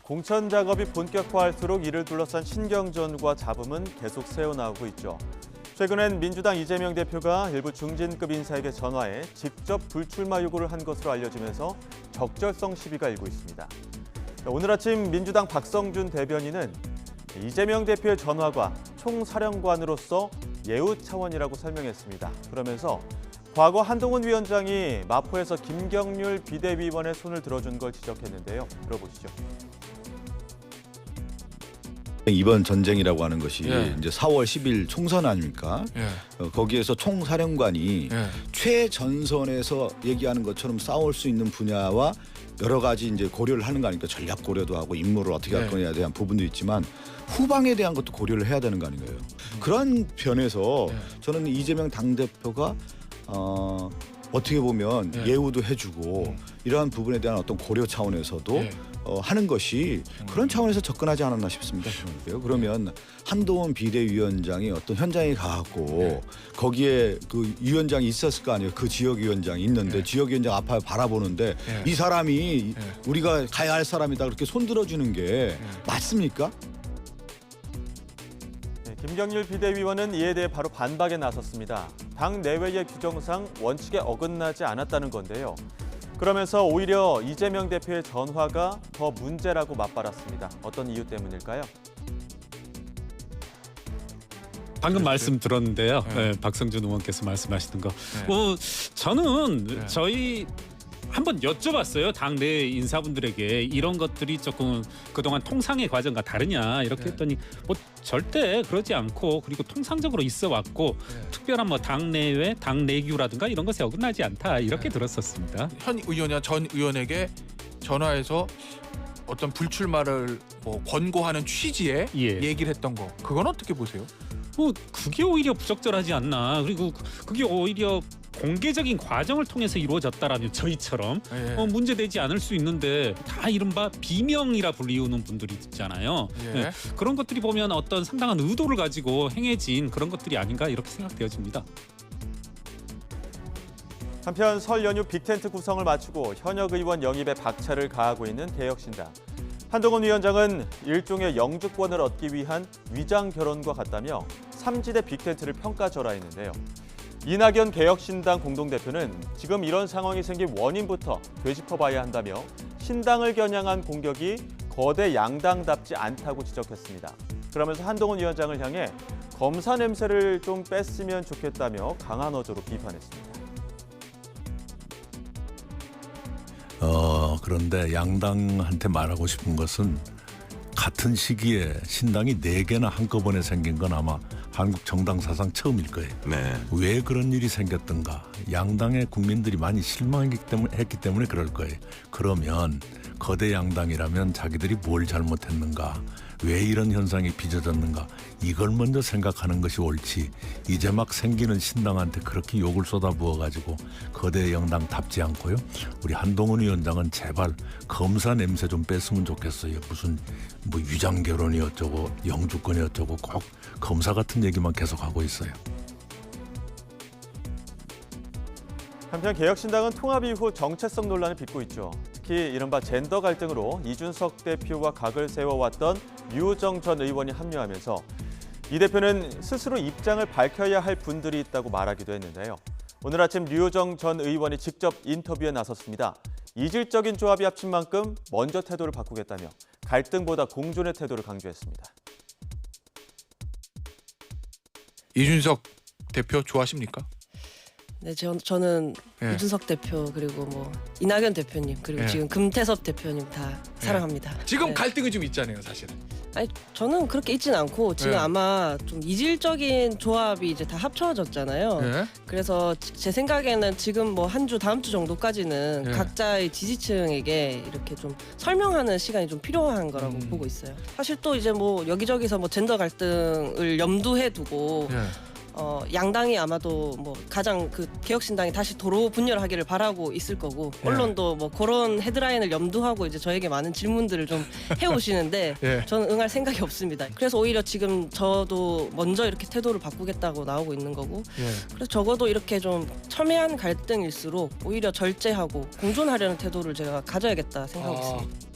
공천 작업이 본격화할수록 이를 둘러싼 신경전과 잡음은 계속 새어나오고 있죠. 최근엔 민주당 이재명 대표가 일부 중진급 인사에게 전화해 직접 불출마 요구를 한 것으로 알려지면서 적절성 시비가 일고 있습니다. 오늘 아침 민주당 박성준 대변인은 이재명 대표의 전화가 총사령관으로서 예우 차원이라고 설명했습니다. 그러면서 과거 한동훈 위원장이 마포에서 김경률 비대위원의 손을 들어준 걸 지적했는데요. 들어보시죠. 이번 전쟁이라고 하는 것이 이제 4월 10일 총선 아닙니까? 거기에서 총사령관이 최전선에서 얘기하는 것처럼 싸울 수 있는 분야와 여러 가지 이제 고려를 하는 거 아닙니까? 전략 고려도 하고 임무를 어떻게 할 거냐에 대한 부분도 있지만 후방에 대한 것도 고려를 해야 되는 거 아닌가요? 그런 편에서 저는 이재명 당대표가 어떻게 보면 예우도 해주고 이러한 부분에 대한 어떤 고려 차원에서도 하는 것이 그런 차원에서 접근하지 않았나 싶습니다. 그러면 한동훈 비대위원장이 어떤 현장에 가고 거기에 그 위원장이 있었을 거 아니에요. 그 지역위원장이 있는데 지역위원장 앞을 바라보는데 이 사람이 우리가 가야 할 사람이다 그렇게 손들어주는 게 맞습니까? 김경률 비대위원은 이에 대해 바로 반박에 나섰습니다. 당 내외의 규정상 원칙에 어긋나지 않았다는 건데요. 그러면서 오히려 이재명 대표의 전화가 더 문제라고 맞받았습니다. 어떤 이유 때문일까요? 방금 말씀 들었는데요. 박성준 의원께서 말씀하시는 거. 저는 저희 한번 여쭤봤어요. 당내 인사분들에게 이런 것들이 조금 그동안 통상의 과정과 다르냐 이렇게 했더니 뭐 절대 그러지 않고 그리고 통상적으로 있어 왔고 특별한 뭐 당내외 당내규라든가 이런 것에 어긋나지 않다 이렇게 들었었습니다. 현 의원이나 전 의원에게 전화해서 어떤 불출마를 뭐 권고하는 취지의 얘기를 했던 거 그건 어떻게 보세요? 뭐 그게 오히려 부적절하지 않나. 그리고 그게 오히려 공개적인 과정을 통해서 이루어졌다라면 저희처럼 문제되지 않을 수 있는데 다 이른바 비명이라 불리우는 분들이 있잖아요. 그런 것들이 보면 어떤 상당한 의도를 가지고 행해진 그런 것들이 아닌가 이렇게 생각되어집니다. 한편 설 연휴 빅텐트 구성을 마치고 현역 의원 영입에 박차를 가하고 있는 개혁신당. 한동훈 위원장은 일종의 영주권을 얻기 위한 위장 결혼과 같다며 3지대 빅텐트를 평가절하했는데요. 이낙연 개혁신당 공동대표는 지금 이런 상황이 생긴 원인부터 되짚어봐야 한다며 신당을 겨냥한 공격이 거대 양당답지 않다고 지적했습니다. 그러면서 한동훈 위원장을 향해 검사 냄새를 좀 뺐으면 좋겠다며 강한 어조로 비판했습니다. 그런데 양당한테 말하고 싶은 것은 같은 시기에 신당이 4개나 한꺼번에 생긴 건 아마 한국 정당 사상 처음일 거예요. 왜 그런 일이 생겼던가? 양당의 국민들이 많이 실망했기 때문에 그럴 거예요. 그러면 거대 양당이라면 자기들이 뭘 잘못했는가? 왜 이런 현상이 빚어졌는가? 이걸 먼저 생각하는 것이 옳지. 이제 막 생기는 신당한테 그렇게 욕을 쏟아부어가지고 거대 양당답지 않고요. 우리 한동훈 위원장은 제발 검사 냄새 좀 뺐으면 좋겠어요. 무슨 뭐 위장 결혼이 어쩌고 영주권이 어쩌고 꼭 검사 같은 얘기만 계속하고 있어요. 한편 개혁신당은 통합 이후 정체성 논란을 빚고 있죠. 특히 이른바 젠더 갈등으로 이준석 대표와 각을 세워왔던 류호정 전 의원이 합류하면서 이 대표는 스스로 입장을 밝혀야 할 분들이 있다고 말하기도 했는데요. 오늘 아침 류호정 전 의원이 직접 인터뷰에 나섰습니다. 이질적인 조합이 합친 만큼 먼저 태도를 바꾸겠다며 갈등보다 공존의 태도를 강조했습니다. 이준석 대표 좋아하십니까? 네, 저는 이준석 대표 그리고 뭐 이낙연 대표님 그리고 지금 금태섭 대표님 다 사랑합니다. 지금 갈등이 좀 있잖아요, 사실은. 아니 저는 그렇게 있진 않고 지금 아마 좀 이질적인 조합이 이제 다 합쳐졌잖아요. 그래서 제 생각에는 지금 뭐 한 주 다음 주 정도까지는 각자의 지지층에게 이렇게 좀 설명하는 시간이 좀 필요한 거라고 보고 있어요. 사실 또 이제 뭐 여기저기서 뭐 젠더 갈등을 염두에 두고 양당이 아마도 뭐 가장 그 개혁신당이 다시 도로 분열하기를 바라고 있을 거고 언론도 뭐 그런 헤드라인을 염두하고 이제 저에게 많은 질문들을 좀 해오시는데 저는 응할 생각이 없습니다. 그래서 오히려 지금 저도 먼저 이렇게 태도를 바꾸겠다고 나오고 있는 거고 그래서 적어도 이렇게 좀 첨예한 갈등일수록 오히려 절제하고 공존하려는 태도를 제가 가져야겠다 생각하고 있습니다.